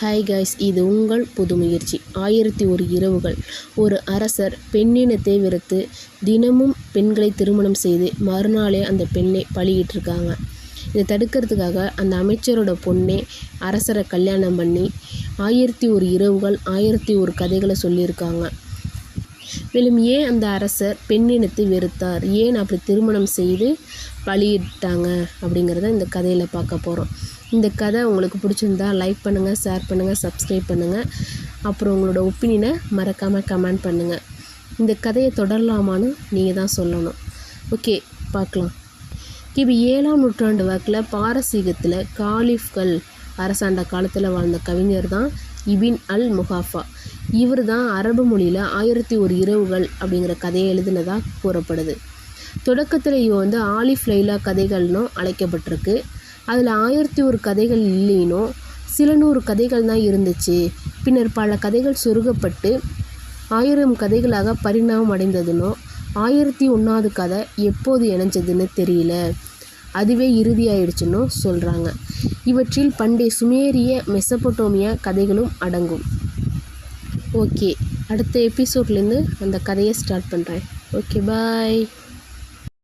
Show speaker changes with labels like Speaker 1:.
Speaker 1: Hi guys, இது உங்கள் புது முயற்சி. 1001 இரவுகள். ஒரு அரசர் பெண்ணினத்தை வெறுத்து தினமும் பெண்களை திருமணம் செய்து மறுநாளே அந்த பெண்ணை பலியிட்டிருக்காங்க. இதை தடுக்கிறதுக்காக அந்த அமைச்சரோட பொண்ணே அரசரை கல்யாணம் பண்ணி 1001 இரவுகள் 1001 கதைகளை சொல்லியிருக்காங்க. மேலும் ஏன் அந்த அரசர் பெண்ணினத்தை வெறுத்தார், ஏன் அப்படி திருமணம் செய்து பலியிட்டாங்க அப்படிங்கிறத இந்த கதையில் பார்க்க போகிறோம். இந்த கதை உங்களுக்கு பிடிச்சிருந்தா லைக் பண்ணுங்கள், ஷேர் பண்ணுங்கள், சப்ஸ்கிரைப் பண்ணுங்கள். அப்புறம் உங்களோட ஒப்பீனியனை மறக்காமல் கமெண்ட் பண்ணுங்கள். இந்த கதையை தொடரலாமான்னு நீங்கள் தான் சொல்லணும். ஓகே, பார்க்கலாம். கிபி 7ஆம் நூற்றாண்டு வாக்கில் பாரசீகத்தில் காலிஃப்கள் அரசாண்ட காலத்தில் வாழ்ந்த கவிஞர் தான் இபின் அல் முகாஃபா. இவர் தான் அரபு மொழியில் 1001 இரவுகள் அப்படிங்கிற கதையை எழுதினதாக கூறப்படுது. தொடக்கத்தில் இவ ஆலிஃப் லைலா கதைகள்னு அழைக்கப்பட்டிருக்கு. அதில் 1001 கதைகள் இல்லைனோ சில 100 கதைகள் தான் இருந்துச்சு. பின்னர் பல கதைகள் சொருகப்பட்டு 1000 கதைகளாக பரிணாமம் அடைந்ததுனோ 1001வது கதை எப்போது இணைஞ்சதுன்னு தெரியல, அதுவே இறுதியாயிடுச்சுன்னு சொல்கிறாங்க. இவற்றில் பண்டைய சுமேரிய மெசபடோமியா கதைகளும் அடங்கும். ஓகே, அடுத்த எபிசோட்லேருந்து அந்த கதையை ஸ்டார்ட் பண்ணுறேன். ஓகே, பாய்.